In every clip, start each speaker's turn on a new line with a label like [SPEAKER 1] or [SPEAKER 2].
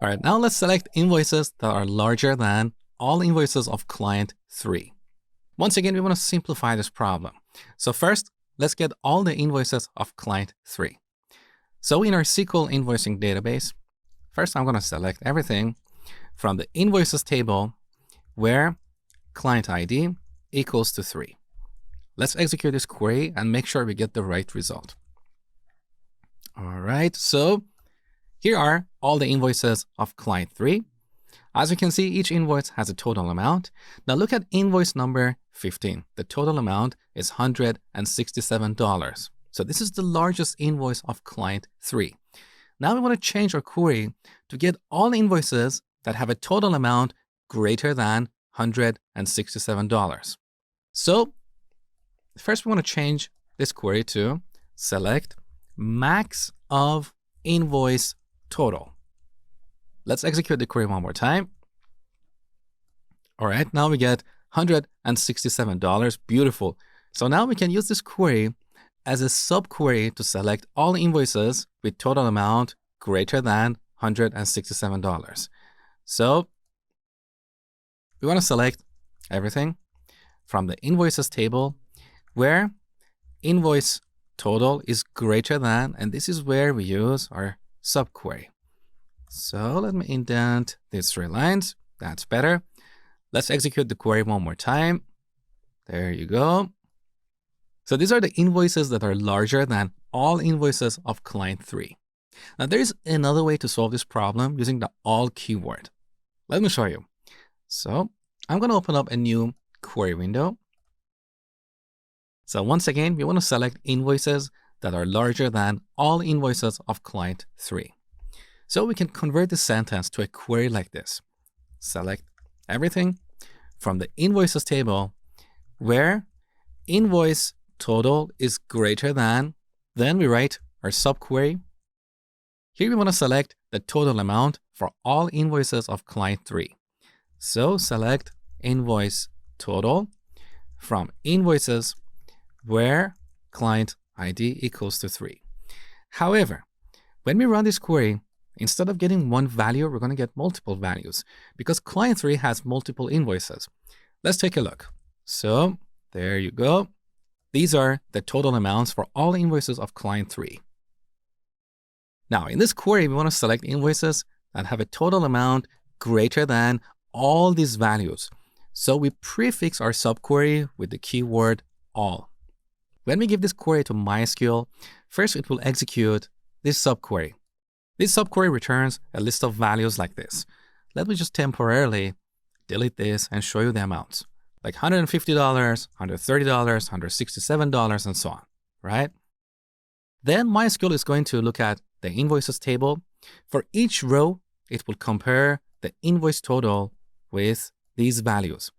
[SPEAKER 1] All right, now let's select invoices that are larger than all invoices of client 3. Once again, we want to simplify this problem. So first, let's get all the invoices of client 3. So in our SQL invoicing database, first I'm going to select everything from the invoices table where client ID equals to 3. Let's execute this query and make sure we get the right result. All right, so here are all the invoices of client 3. As you can see, each invoice has a total amount. Now look at invoice number 15. The total amount is $167. So this is the largest invoice of client 3. Now we want to change our query to get all invoices that have a total amount greater than $167. So first we want to change this query to select max of invoice total. Let's execute the query one more time. All right, now we get $167. Beautiful. So now we can use this query as a subquery to select all invoices with total amount greater than $167. So we want to select everything from the invoices table where invoice total is greater than, and this is where we use our subquery. So let me indent these 3 lines. That's better. Let's execute the query one more time. There you go. So these are the invoices that are larger than all invoices of client 3. Now there is another way to solve this problem using the all keyword. Let me show you. So I'm going to open up a new query window. So once again, we want to select invoices that are larger than all invoices of client 3. So we can convert this sentence to a query like this. Select everything from the invoices table where invoice total is greater than, then we write our subquery. Here we want to select the total amount for all invoices of client 3. So select invoice total from invoices where client ID equals to 3. However, when we run this query, instead of getting one value, we're going to get multiple values because client 3 has multiple invoices. Let's take a look. So there you go. These are the total amounts for all invoices of client 3. Now in this query, we want to select invoices that have a total amount greater than all these values. So we prefix our subquery with the keyword all. When we give this query to MySQL, first it will execute this subquery. This subquery returns a list of values like this. Let me just temporarily delete this and show you the amounts. Like $150, $130, $167, and so on, right? Then MySQL is going to look at the invoices table. For each row, it will compare the invoice total with these values.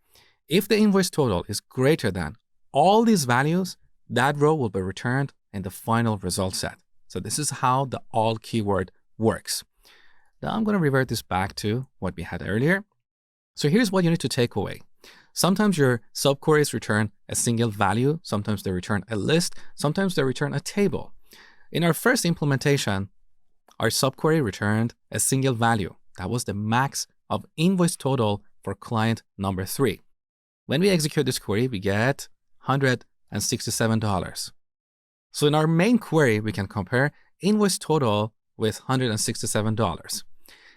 [SPEAKER 1] If the invoice total is greater than all these values, that row will be returned in the final result set. So this is how the all keyword works. Now I'm going to revert this back to what we had earlier. So here's what you need to take away. Sometimes your subqueries return a single value. Sometimes they return a list. Sometimes they return a table. In our first implementation, our subquery returned a single value. That was the max of invoice total for client number 3. When we execute this query, we get $167. So in our main query, we can compare invoice total with $167.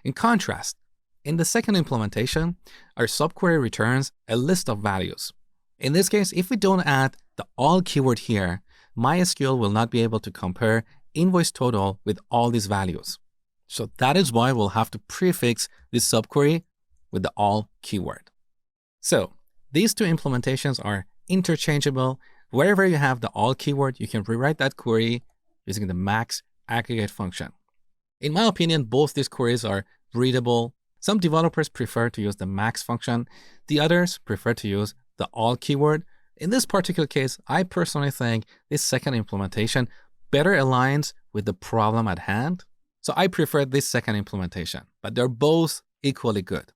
[SPEAKER 1] In contrast, in the second implementation, our subquery returns a list of values. In this case, if we don't add the all keyword here, MySQL will not be able to compare invoice total with all these values. So that is why we'll have to prefix this subquery with the all keyword. So these 2 implementations are interchangeable. Wherever you have the all keyword, you can rewrite that query using the max aggregate function. In my opinion, both these queries are readable. Some developers prefer to use the max function. The others prefer to use the all keyword. In this particular case, I personally think this second implementation better aligns with the problem at hand. So I prefer this second implementation, but they're both equally good.